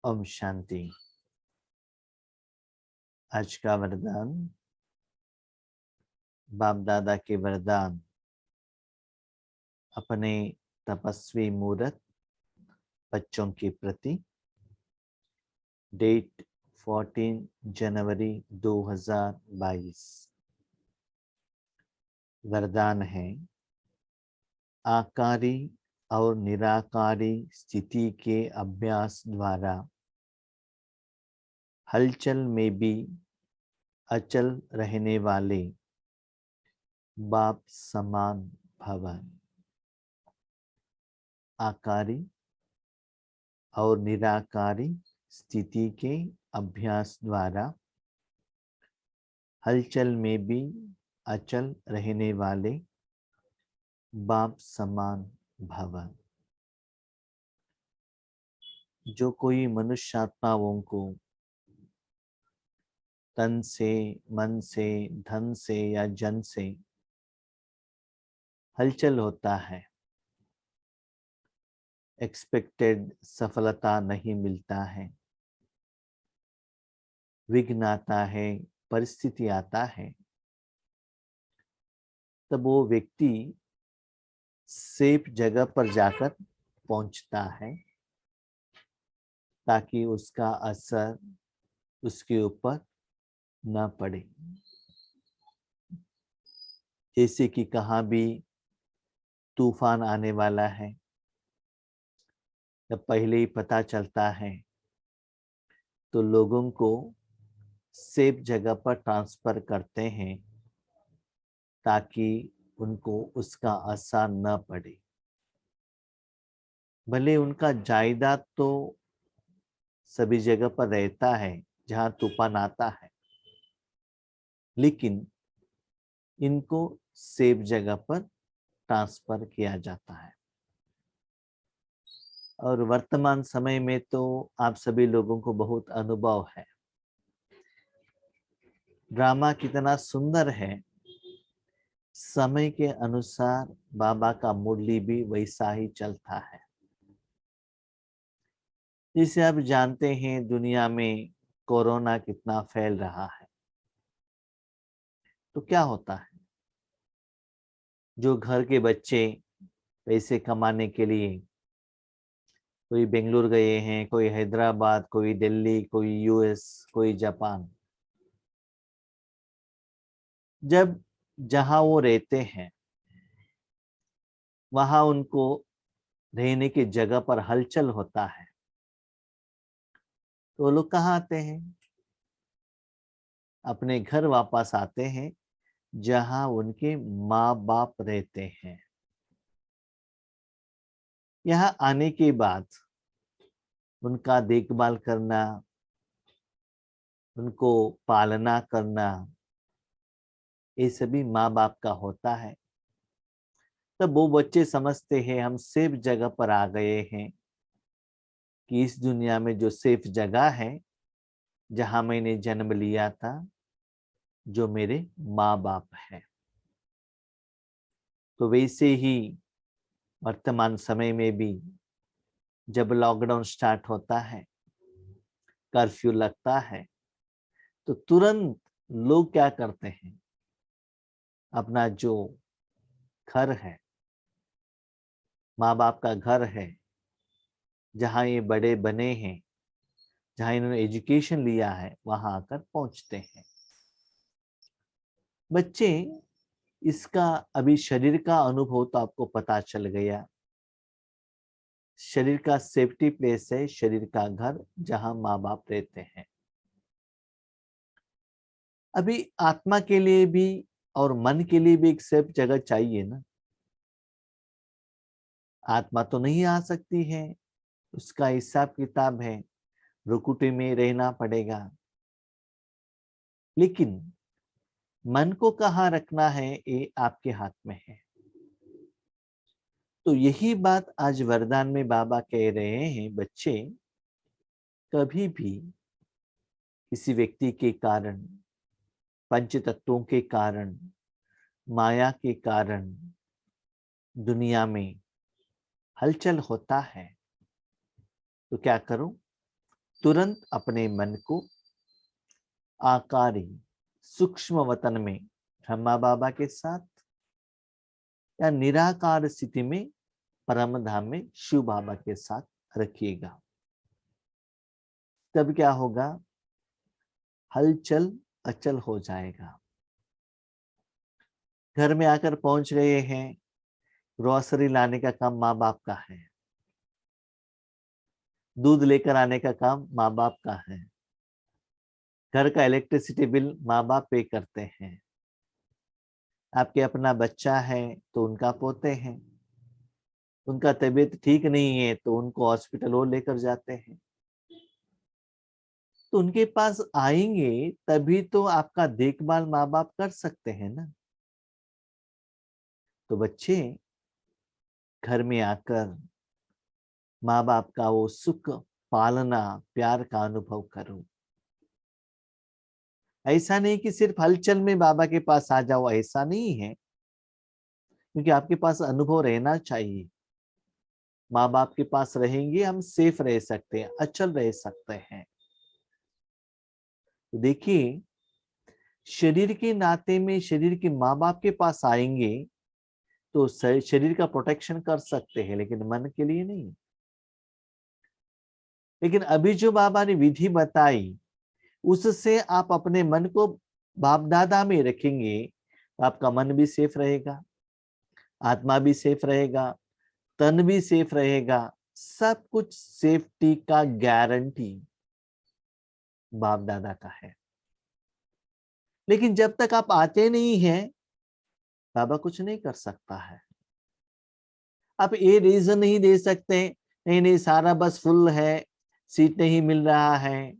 ओम शांति। आज का वरदान बाप दादा के वरदान अपने तपस्वी मूर्त बच्चों के प्रति। डेट 14 जनवरी 2022। वरदान है, आकारी और निराकारी स्थिति के अभ्यास द्वारा हलचल में भी अचल रहने वाले बाप समान भव। आकारी और निराकारी स्थिति के अभ्यास द्वारा हलचल में भी अचल रहने वाले बाप समान भव। जो कोई मनुष्यात्माओं को तन से, मन से, धन से या जन से हलचल होता है, एक्सपेक्टेड सफलता नहीं मिलता है, विघ्न आता है, परिस्थिति आता है, तब वो व्यक्ति सेफ जगह पर जाकर पहुंचता है ताकि उसका असर उसके ऊपर न पड़े। जैसे कि कहाँ भी तूफान आने वाला है, जब पहले ही पता चलता है तो लोगों को सेफ जगह पर ट्रांसफर करते हैं ताकि उनको उसका असर न पड़े। भले उनका जायदाद तो सभी जगह पर रहता है जहां तूफान आता है, लेकिन इनको सेफ जगह पर ट्रांसफर किया जाता है। और वर्तमान समय में तो आप सभी लोगों को बहुत अनुभव है, ड्रामा कितना सुंदर है। समय के अनुसार बाबा का मुरली भी वैसा ही चलता है। जिसे आप जानते हैं, दुनिया में कोरोना कितना फैल रहा है, तो क्या होता है, जो घर के बच्चे पैसे कमाने के लिए कोई बेंगलुरु गए हैं, कोई हैदराबाद, कोई दिल्ली, कोई यूएस, कोई जापान, जब जहां वो रहते हैं वहां उनको रहने की जगह पर हलचल होता है, तो वो लोग कहाँ आते हैं? अपने घर वापस आते हैं जहां उनके माँ बाप रहते हैं। यहाँ आने के बाद उनका देखभाल करना, उनको पालना करना, ये सभी माँ बाप का होता है। तब वो बच्चे समझते हैं हम सेफ जगह पर आ गए हैं, कि इस दुनिया में जो सेफ जगह है जहां मैंने जन्म लिया था, जो मेरे माँ बाप है। तो वैसे ही वर्तमान समय में भी जब लॉकडाउन स्टार्ट होता है, कर्फ्यू लगता है, तो तुरंत लोग क्या करते हैं, अपना जो घर है, माँ बाप का घर है, जहां ये बड़े बने हैं, जहां इन्होंने एजुकेशन लिया है, वहां आकर पहुंचते हैं। बच्चे इसका अभी शरीर का अनुभव तो आपको पता चल गया। शरीर का सेफ्टी प्लेस है, शरीर का घर जहां माँ बाप रहते हैं। अभी आत्मा के लिए भी और मन के लिए भी एक सेफ जगह चाहिए ना। आत्मा तो नहीं आ सकती है, उसका हिसाब किताब है, रुकुटी में रहना पड़ेगा। लेकिन मन को कहाँ रखना है, ये आपके हाथ में है। तो यही बात आज वरदान में बाबा कह रहे हैं, बच्चे कभी भी किसी व्यक्ति के कारण, पंच तत्वों के कारण, माया के कारण दुनिया में हलचल होता है, तो क्या करो, तुरंत अपने मन को आकारी सूक्ष्म वतन में ब्रह्मा बाबा के साथ या निराकार स्थिति में परम धाम में शिव बाबा के साथ रखिएगा। तब क्या होगा, हलचल अचल हो जाएगा। घर में आकर पहुंच गए हैं, ग्रोसरी लाने का काम माँ बाप का है, दूध लेकर आने का काम माँ बाप का है, घर का इलेक्ट्रिसिटी बिल माँ बाप पे करते हैं, आपके अपना बच्चा है तो उनका पोते हैं, उनका तबीयत ठीक नहीं है तो उनको हॉस्पिटल और लेकर जाते हैं। तो उनके पास आएंगे तभी तो आपका देखभाल माँ बाप कर सकते हैं ना। तो बच्चे घर में आकर माँ बाप का वो सुख, पालना, प्यार का अनुभव करो। ऐसा नहीं कि सिर्फ हलचल में बाबा के पास आ जाओ, ऐसा नहीं है, क्योंकि आपके पास अनुभव रहना चाहिए। माँ बाप के पास रहेंगे हम सेफ रह सकते हैं, अचल रह सकते हैं। तो देखिए, शरीर के नाते में शरीर के माँ बाप के पास आएंगे तो शरीर का प्रोटेक्शन कर सकते हैं, लेकिन मन के लिए नहीं। लेकिन अभी जो बाबा ने विधि बताई उससे आप अपने मन को बाप दादा में रखेंगे, आपका मन भी सेफ रहेगा, आत्मा भी सेफ रहेगा, तन भी सेफ रहेगा, सब कुछ सेफ्टी का गारंटी बाप दादा का है। लेकिन जब तक आप आते नहीं हैं, बाबा कुछ नहीं कर सकता है। आप ये रीजन नहीं दे सकते, नहीं नहीं सारा बस फुल है, सीट नहीं मिल रहा है,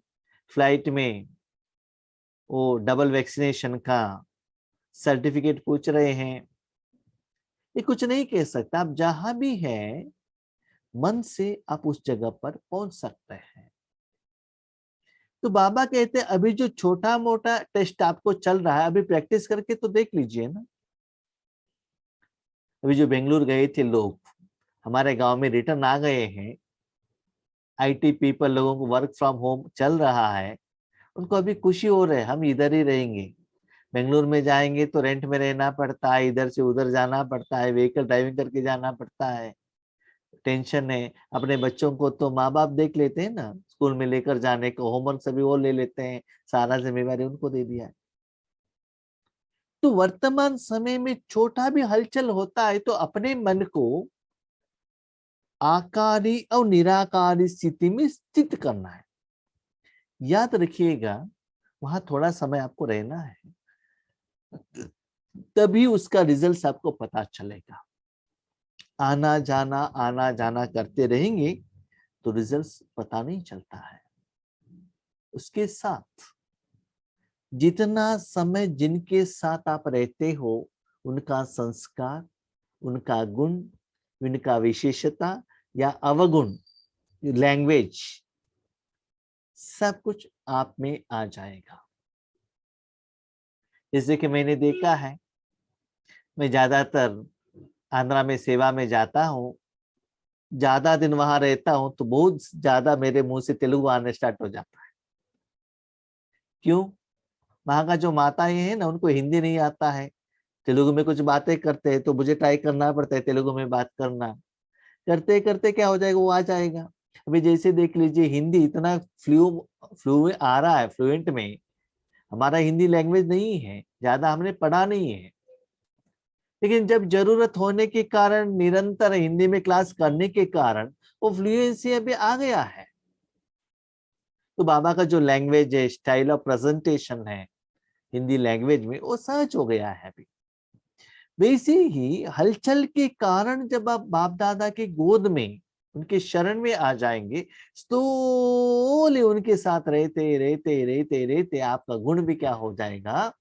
फ्लाइट में वो डबल वैक्सीनेशन का सर्टिफिकेट पूछ रहे हैं, ये कुछ नहीं कह सकता। आप जहां भी है, मन से आप उस जगह पर पहुंच सकते हैं। तो बाबा कहते हैं अभी जो छोटा मोटा टेस्ट आपको चल रहा है, अभी प्रैक्टिस करके तो देख लीजिए ना। अभी जो बेंगलुरु गए थे लोग, हमारे गांव में रिटर्न आ गए हैं, आईटी पीपल, लोगों को वर्क फ्रॉम होम चल रहा है, उनको अभी खुशी हो रहा है हम इधर ही रहेंगे। बेंगलुरु में जाएंगे तो रेंट में रहना पड़ता है, इधर से उधर जाना पड़ता है, व्हीकल ड्राइविंग करके जाना पड़ता है, टेंशन है। अपने बच्चों को तो माँ बाप देख लेते हैं ना, स्कूल में लेकर जाने को, होमवर्क सभी वो ले लेते हैं, सारा जिम्मेवारी उनको दे दिया है। तो वर्तमान समय में छोटा भी हलचल होता है तो अपने मन को आकारी और निराकारी स्थिति में स्थित करना है। याद रखिएगा, वहां थोड़ा समय आपको रहना है, तभी उसका रिजल्ट आपको पता चलेगा। आना जाना करते रहेंगे तो रिजल्ट पता नहीं चलता है। उसके साथ जितना समय जिनके साथ आप रहते हो, उनका संस्कार, उनका गुण, उनका विशेषता या अवगुण, लैंग्वेज, सब कुछ आप में आ जाएगा। जैसे कि मैंने देखा है, मैं ज्यादातर आंध्रा में सेवा में जाता हूँ, ज्यादा दिन वहां रहता हूं तो बहुत ज्यादा मेरे मुंह से तेलुगु आने स्टार्ट हो जाता है। क्यों? वहां का जो माताएं हैं ना, उनको हिंदी नहीं आता है, तेलुगु में कुछ बातें करते हैं तो मुझे ट्राई करना पड़ता है तेलुगु में बात करना। करते करते क्या हो जाएगा, वो आ जाएगा। अभी जैसे देख लीजिए, हिंदी इतना फ्लू आ रहा है, फ्लुएंट में। हमारा हिंदी लैंग्वेज नहीं है, ज्यादा हमने पढ़ा नहीं है, लेकिन जब जरूरत होने के कारण, निरंतर हिंदी में क्लास करने के कारण वो फ्लुएंसी अभी आ गया है। तो बाबा का जो लैंग्वेज है, स्टाइल ऑफ प्रेजेंटेशन है हिंदी लैंग्वेज में, वो सहज हो गया है अभी। वैसे ही हलचल के कारण जब आप बाप दादा के गोद में, उनके शरण में आ जाएंगे, स्लोली उनके साथ रहते रहते रहते रहते आपका गुण भी क्या हो जाएगा,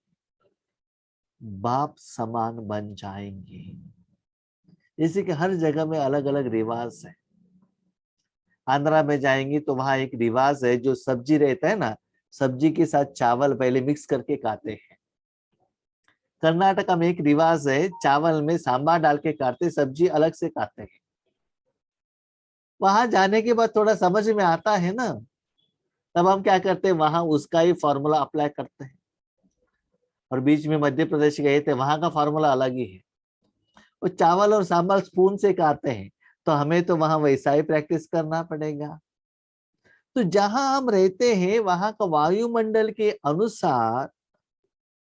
बाप समान बन जाएंगे। जैसे कि हर जगह में अलग अलग रिवाज है। आंध्रा में जाएंगे तो वहां एक रिवाज है, जो सब्जी रहता है ना, सब्जी के साथ चावल पहले मिक्स करके खाते हैं। कर्नाटका में एक रिवाज है, चावल में सांबार डाल के खाते, सब्जी अलग से खाते हैं। वहां जाने के बाद थोड़ा समझ में आता है ना, तब हम क्या करते हैं, वहां उसका ही फॉर्मूला अप्लाई करते हैं। और बीच में मध्य प्रदेश गए थे, वहां का फॉर्मूला अलग ही है। वो चावल और सांभर स्पून से खाते हैं, तो हमें तो वहां वैसा ही प्रैक्टिस करना पड़ेगा। तो जहां हम रहते हैं वहां का वायुमंडल के अनुसार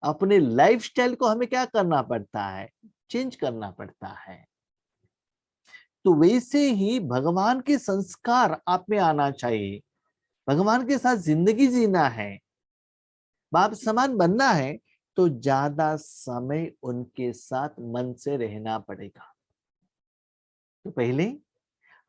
अपने लाइफस्टाइल को हमें क्या करना पड़ता है, चेंज करना पड़ता है। तो वैसे ही भगवान के संस्कार आप में आना चाहिए। भगवान के साथ जिंदगी जीना है, बाप समान बनना है, तो ज्यादा समय उनके साथ मन से रहना पड़ेगा। तो पहले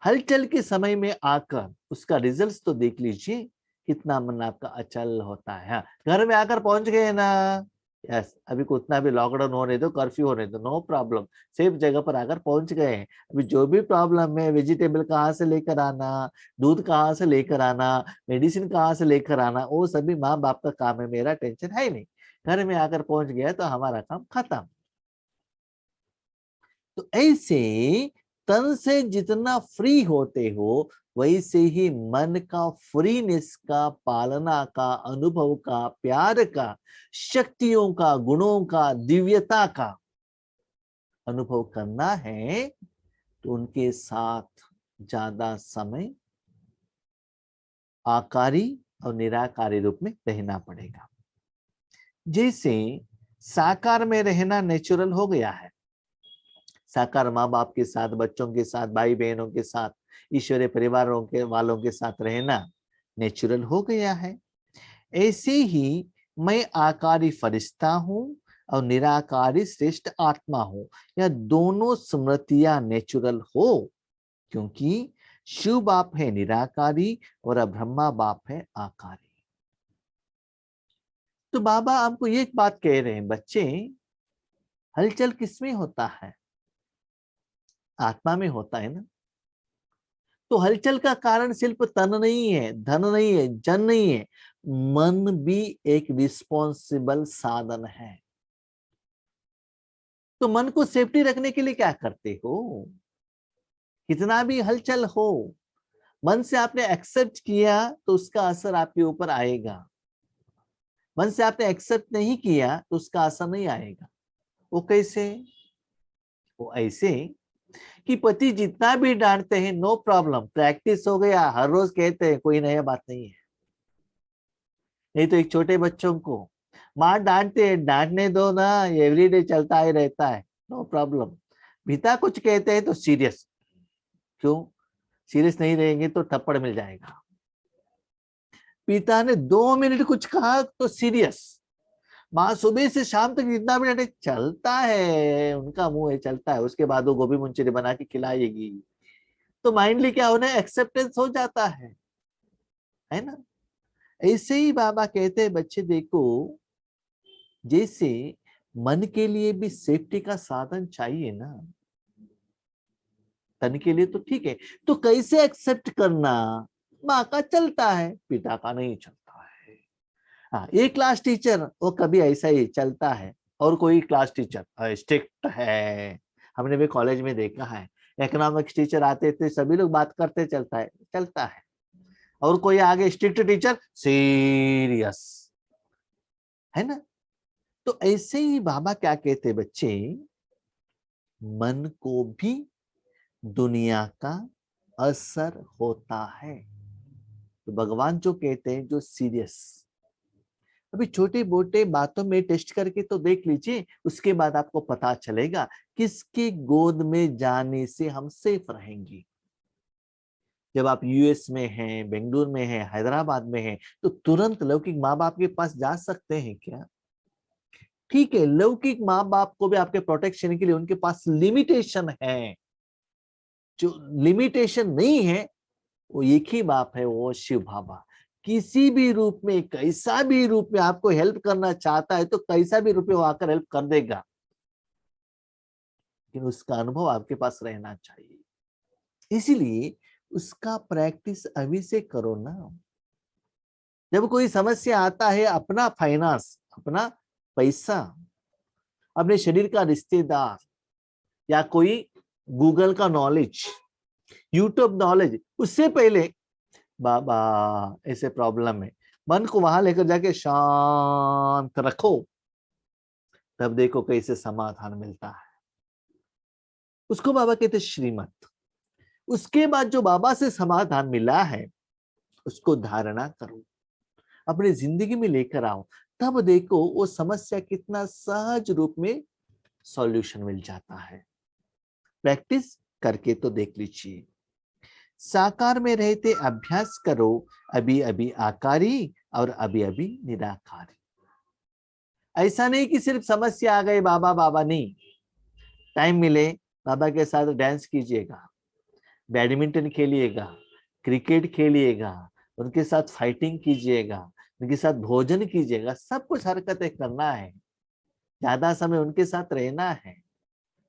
हलचल के समय में आकर उसका रिजल्ट्स तो देख लीजिए, कितना मन आपका अचल होता है। हाँ, घर में आकर पहुंच गए ना, यस, अभी कितना भी लॉकडाउन होने दो, कर्फ्यू होने दो, नो प्रॉब्लम, सेफ जगह पर आकर पहुंच गए हैं। अभी जो भी प्रॉब्लम है, वेजिटेबल कहाँ से लेकर आना, दूध कहाँ से लेकर आना, मेडिसिन कहाँ से लेकर आना, वो सभी माँ बाप का काम है, मेरा टेंशन है नहीं। घर में आकर पहुंच गया तो हमारा काम खत्म। तो ऐसे तन से जितना फ्री होते हो, वैसे ही मन का फ्रीनेस का, पालना का, अनुभव का, प्यार का, शक्तियों का, गुणों का, दिव्यता का अनुभव करना है, तो उनके साथ ज्यादा समय आकारी और निराकारी रूप में रहना पड़ेगा। जैसे साकार में रहना नेचुरल हो गया है, साकार माँ बाप के साथ, बच्चों के साथ, भाई बहनों के साथ, ईश्वरीय परिवारों के वालों के साथ रहना नेचुरल हो गया है। ऐसे ही मैं आकारी फरिश्ता हूं और निराकारी श्रेष्ठ आत्मा हूं, यह दोनों स्मृतियां नेचुरल हो, क्योंकि शिव बाप है निराकारी और ब्रह्मा बाप है आकारी। तो बाबा आपको एक बात कह रहे हैं, बच्चे हलचल किसमें होता है, आत्मा में होता है ना। तो हलचल का कारण सिर्फ तन नहीं है, धन नहीं है, जन नहीं है, मन भी एक रिस्पॉन्सिबल साधन है। तो मन को सेफ्टी रखने के लिए क्या करते हो, कितना भी हलचल हो, मन से आपने एक्सेप्ट किया तो उसका असर आपके ऊपर आएगा, मन से आपने एक्सेप्ट नहीं किया तो उसका असर नहीं आएगा। वो कैसे, वो ऐसे कि पति जितना भी डांटते हैं, नो प्रॉब्लम, प्रैक्टिस हो गया, हर रोज कहते हैं, कोई नया बात नहीं है। नहीं तो एक छोटे बच्चों को माँ डांटते हैं, डांटने दो ना, एवरीडे चलता ही रहता है, नो प्रॉब्लम। पिता कुछ कहते हैं तो सीरियस, क्यों, सीरियस नहीं रहेंगे तो थप्पड़ मिल जाएगा। पिता ने 2 मिनट कुछ कहा तो सीरियस। माँ सुबह से शाम तक जितना भी डांटे, चलता है, उनका मुंह है, चलता है, उसके बाद वो गोभी मंचूरी बना के खिलाएगी, तो माइंडली क्या होना है, एक्सेप्टेंस हो जाता है ना। ऐसे ही बाबा कहते हैं, बच्चे देखो, जैसे मन के लिए भी सेफ्टी का साधन चाहिए ना, तन के लिए तो ठीक है, तो कैसे एक्सेप्ट करना, माँ का चलता है, पिता का नहीं चलता है। हाँ, एक क्लास टीचर वो कभी ऐसा ही चलता है, और कोई क्लास टीचर स्ट्रिक्ट है, हमने भी कॉलेज में देखा है, इकोनॉमिक्स टीचर आते थे, सभी लोग बात करते, चलता है, चलता है। और कोई आगे स्ट्रिक्ट टीचर, सीरियस, है ना। तो ऐसे ही बाबा क्या कहते बच्चे, मन को भी दुनिया का असर होता है। तो भगवान जो कहते हैं, जो सीरियस, अभी छोटे मोटे बातों में टेस्ट करके तो देख लीजिए, उसके बाद आपको पता चलेगा किसकी गोद में जाने से हम सेफ रहेंगे। जब आप यूएस में हैं, बेंगलुरु में हैं, हैदराबाद में हैं, तो तुरंत लौकिक माँ बाप के पास जा सकते हैं क्या, ठीक है, लौकिक माँ बाप को भी आपके प्रोटेक्शन के लिए उनके पास लिमिटेशन है। जो लिमिटेशन नहीं है, वो एक ही बाप है, वो शिव बाबा। किसी भी रूप में, कैसा भी रूप में आपको हेल्प करना चाहता है, तो कैसा भी रूप में वो आकर हेल्प कर देगा, लेकिन उसका अनुभव आपके पास रहना चाहिए। इसीलिए उसका प्रैक्टिस अभी से करो ना। जब कोई समस्या आता है, अपना फाइनेंस, अपना पैसा, अपने शरीर का रिश्तेदार, या कोई गूगल का नॉलेज, यूट्यूब नॉलेज, उससे पहले बाबा ऐसे प्रॉब्लम है, मन को वहां लेकर जाके शांत रखो, तब देखो कैसे समाधान मिलता है। उसको बाबा कहते श्रीमत। उसके बाद जो बाबा से समाधान मिला है उसको धारणा करो, अपनी जिंदगी में लेकर आओ, तब देखो वो समस्या कितना सहज रूप में सॉल्यूशन मिल जाता है। प्रैक्टिस करके तो देख लीजिए। साकार में रहते अभ्यास करो, अभी अभी आकारी और अभी अभी निराकारी। ऐसा नहीं कि सिर्फ समस्या आ गई बाबा बाबा, नहीं। टाइम मिले बाबा के साथ डांस कीजिएगा, बैडमिंटन खेलिएगा, क्रिकेट खेलिएगा, उनके साथ फाइटिंग कीजिएगा, उनके साथ भोजन कीजिएगा, सब कुछ हरकतें करना है, ज्यादा समय उनके साथ रहना है।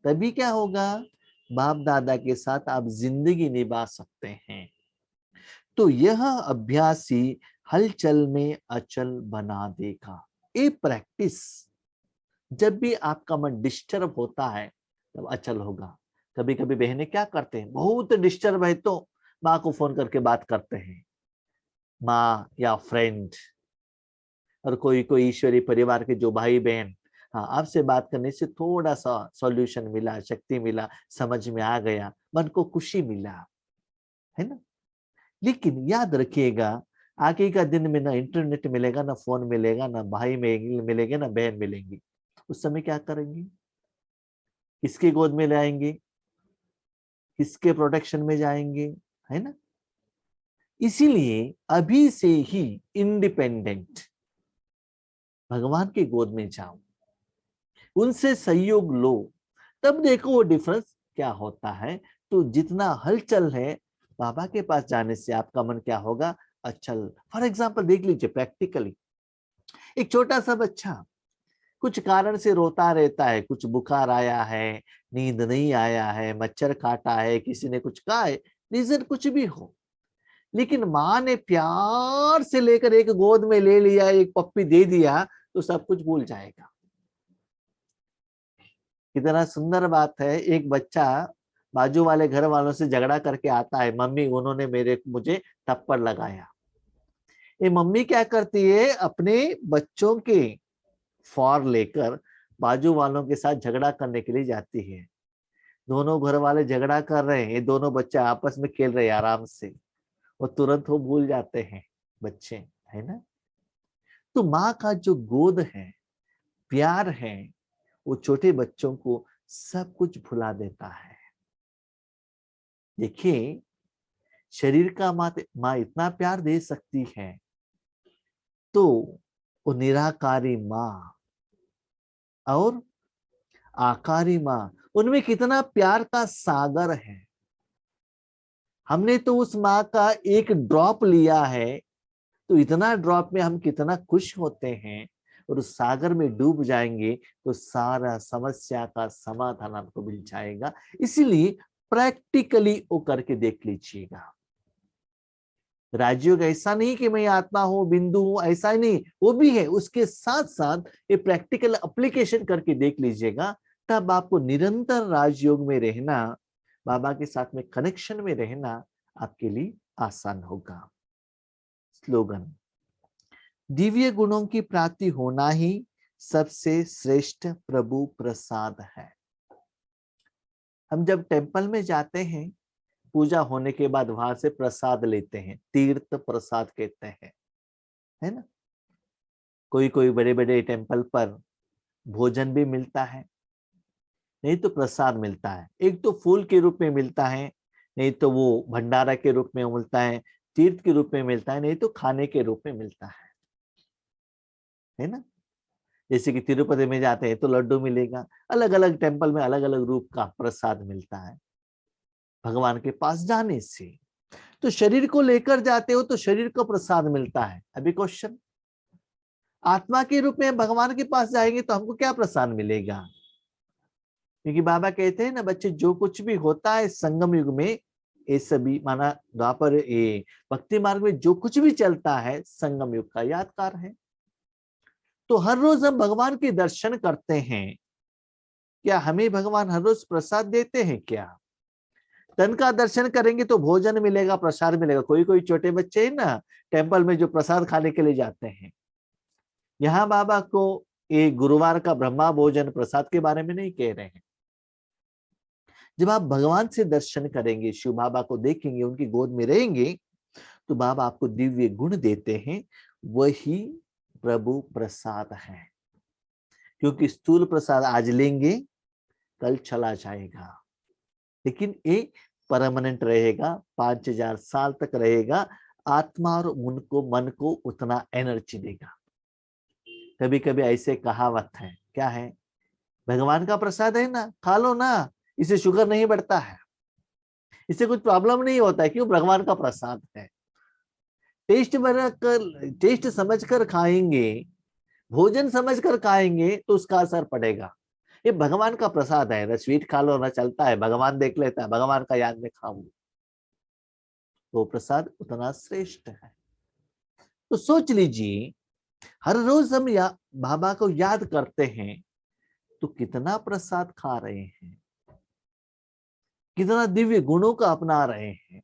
तभी क्या होगा, बाप दादा के साथ आप जिंदगी निभा सकते हैं। तो यह अभ्यास ही हलचल में अचल बना देगा। ये प्रैक्टिस, जब भी आपका मन डिस्टर्ब होता है तब अचल होगा। कभी कभी बहनें क्या करते हैं, बहुत डिस्टर्ब है तो माँ को फोन करके बात करते हैं, माँ या फ्रेंड, और कोई कोई ईश्वरी परिवार के जो भाई बहन, हाँ आपसे बात करने से थोड़ा सा सॉल्यूशन मिला, शक्ति मिला, समझ में आ गया, मन को खुशी मिला, है ना। लेकिन याद रखिएगा, आगे का दिन में ना इंटरनेट मिलेगा, ना फोन मिलेगा, ना भाई मिलेंगे, ना बहन मिलेंगी। उस समय क्या करेंगे, किसके गोद में लाएंगे, किसके प्रोटेक्शन में जाएंगे, है ना। इसीलिए अभी से ही इंडिपेंडेंट भगवान के गोद में जाओ, उनसे सहयोग लो, तब देखो वो डिफरेंस क्या होता है। तो जितना हलचल है, बाबा के पास जाने से आपका मन क्या होगा, अचल। फॉर एग्जाम्पल देख लीजिए प्रैक्टिकली, एक छोटा सा बच्चा कुछ कारण से रोता रहता है, कुछ बुखार आया है, नींद नहीं आया है, मच्छर काटा है, किसी ने कुछ कहा है, रीजन कुछ भी हो, लेकिन माँ ने प्यार से लेकर एक गोद में ले लिया, एक पप्पी दे दिया, तो सब कुछ भूल जाएगा। कितना सुंदर बात है, एक बच्चा बाजू वाले घर वालों से झगड़ा करके आता है, मम्मी उन्होंने मुझे थप्पड़ लगाया। ये मम्मी क्या करती है, अपने बच्चों के फॉर लेकर बाजू वालों के साथ झगड़ा करने के लिए जाती है। दोनों घर वाले झगड़ा कर रहे हैं, ये दोनों बच्चे आपस में खेल रहे हैं आराम से, वो तुरंत वो भूल जाते हैं बच्चे, है ना। तो माँ का जो गोद है, प्यार है, वो छोटे बच्चों को सब कुछ भुला देता है। देखिए, शरीर का माँ इतना प्यार दे सकती है, तो वो निराकारी माँ और आकारी माँ, उनमें कितना प्यार का सागर है। हमने तो उस माँ का एक ड्रॉप लिया है, तो इतना ड्रॉप में हम कितना खुश होते हैं, और उस सागर में डूब जाएंगे तो सारा समस्या का समाधान आपको मिल जाएगा। इसीलिए प्रैक्टिकली वो करके देख लीजिएगा। राजयोग ऐसा नहीं कि मैं आत्मा हूं, बिंदु हूं, ऐसा ही नहीं, वो भी है, उसके साथ साथ ये प्रैक्टिकल एप्लीकेशन करके देख लीजिएगा, तब आपको निरंतर राजयोग में रहना, बाबा के साथ में कनेक्शन में रहना आपके लिए आसान होगा। स्लोगन, दिव्य गुणों की प्राप्ति होना ही सबसे श्रेष्ठ प्रभु प्रसाद है। हम जब टेम्पल में जाते हैं, पूजा होने के बाद वहां से प्रसाद लेते हैं, तीर्थ प्रसाद कहते हैं, है ना। कोई कोई बड़े बड़े टेम्पल पर भोजन भी मिलता है, नहीं तो प्रसाद मिलता है। एक तो फूल के रूप में मिलता है, नहीं तो वो भंडारा के रूप में मिलता है, तीर्थ के रूप में मिलता है, नहीं तो खाने के रूप में मिलता है ना। जैसे कि तिरुपति में जाते हैं तो लड्डू मिलेगा, अलग अलग टेम्पल में अलग अलग रूप का प्रसाद मिलता है भगवान के पास जाने से। तो शरीर को लेकर जाते हो तो शरीर को प्रसाद मिलता है। अभी क्वेश्चन, आत्मा के रूप में भगवान के पास जाएंगे तो हमको क्या प्रसाद मिलेगा? क्योंकि बाबा कहते हैं ना बच्चे, जो कुछ भी होता है संगम युग में, ये सभी माना द्वापर ये भक्ति मार्ग में जो कुछ भी चलता है संगम युग का यादगार है। तो हर रोज हम भगवान के दर्शन करते हैं, क्या हमें भगवान हर रोज प्रसाद देते हैं क्या? तन का दर्शन करेंगे तो भोजन मिलेगा, प्रसाद मिलेगा। कोई कोई छोटे बच्चे हैं ना, टेम्पल में जो प्रसाद खाने के लिए जाते हैं, यहाँ बाबा को ये गुरुवार का ब्रह्मा भोजन प्रसाद के बारे में नहीं कह रहे हैं। जब आप भगवान से दर्शन करेंगे, शिव बाबा को देखेंगे, उनकी गोद में रहेंगे, तो बाबा आपको दिव्य गुण देते हैं, वही प्रभु प्रसाद है। क्योंकि स्थूल प्रसाद आज लेंगे, कल चला जाएगा, लेकिन ये परमानेंट रहेगा, 5000 साल तक रहेगा। आत्मा और मन को उतना एनर्जी देगा। कभी कभी ऐसे कहावत है, क्या है, भगवान का प्रसाद है ना, खा लो ना, इससे शुगर नहीं बढ़ता है, इससे कुछ प्रॉब्लम नहीं होता है। क्यों? भगवान का प्रसाद है। टेस्ट समझ कर खाएंगे, भोजन समझ कर खाएंगे तो उसका असर पड़ेगा। ये भगवान का प्रसाद है ना, स्वीट खा लो ना, चलता है, भगवान देख लेता है, भगवान का याद में खाओ, तो प्रसाद उतना श्रेष्ठ है। तो सोच लीजिए, हर रोज हम बाबा को याद करते हैं तो कितना प्रसाद खा रहे हैं, कितना दिव्य गुणों का अपना रहे हैं।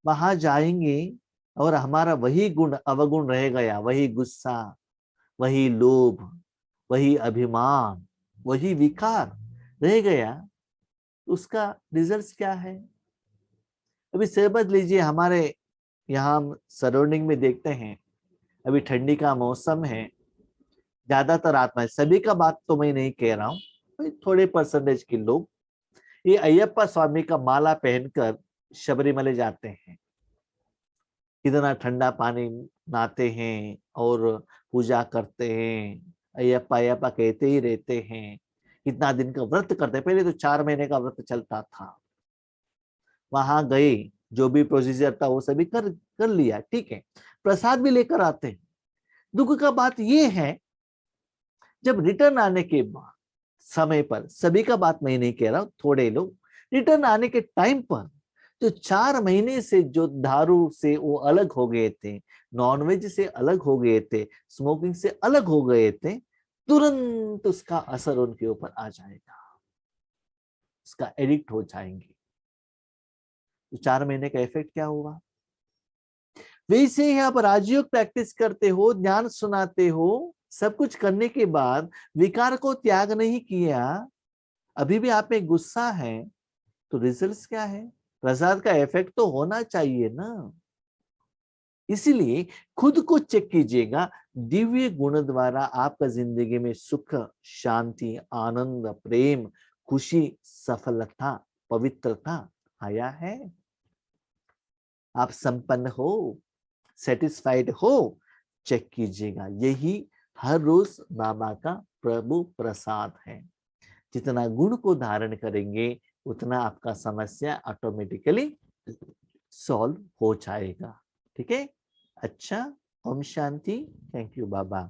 वहां जाएंगे और हमारा वही गुण अवगुण रह गया, वही गुस्सा, वही लोभ, वही अभिमान, वही विकार रह गया, उसका रिजल्ट क्या है? अभी समझ लीजिए, हमारे यहाँ सराउंडिंग में देखते हैं, अभी ठंडी का मौसम है, ज्यादातर आत्मा, सभी का बात तो मैं नहीं कह रहा हूँ, थोड़े परसेंटेज के लोग ये अयप्पा स्वामी का माला पहनकर शबरीमले जाते हैं। कितना ठंडा पानी नहाते हैं और पूजा करते हैं, अयप्पा अयप्पा कहते ही रहते हैं। कितना दिन का व्रत करते हैं, पहले तो 4 महीने का व्रत चलता था। वहां गए, जो भी प्रोसीजर था वो सभी कर लिया, ठीक है, प्रसाद भी लेकर आते हैं। दुख का बात ये है, जब रिटर्न आने के बाद समय पर, सभी का बात मैं नहीं कह रहा हूं, थोड़े लोग रिटर्न आने के टाइम पर जो 4 महीने से जो दारू से वो अलग हो गए थे, नॉनवेज से अलग हो गए थे, स्मोकिंग से अलग हो गए थे, तुरंत उसका असर उनके ऊपर आ जाएगा, उसका एडिक्ट हो जाएंगे। तो 4 महीने का इफेक्ट क्या हुआ? वैसे ही आप राजयोग प्रैक्टिस करते हो, ज्ञान सुनाते हो, सब कुछ करने के बाद विकार को त्याग नहीं किया, अभी भी आप में गुस्सा है, तो रिजल्ट क्या है? प्रसाद का इफेक्ट तो होना चाहिए ना। इसीलिए खुद को चेक कीजिएगा, दिव्य गुण द्वारा आपका जिंदगी में सुख, शांति, आनंद, प्रेम, खुशी, सफलता, पवित्रता आया है? आप संपन्न हो, सेटिस्फाइड हो? चेक कीजिएगा। यही हर रोज बाबा का प्रभु प्रसाद है। जितना गुण को धारण करेंगे, उतना आपका समस्या ऑटोमेटिकली सॉल्व हो जाएगा। ठीक है? अच्छा, Om Shanti. Thank you Baba.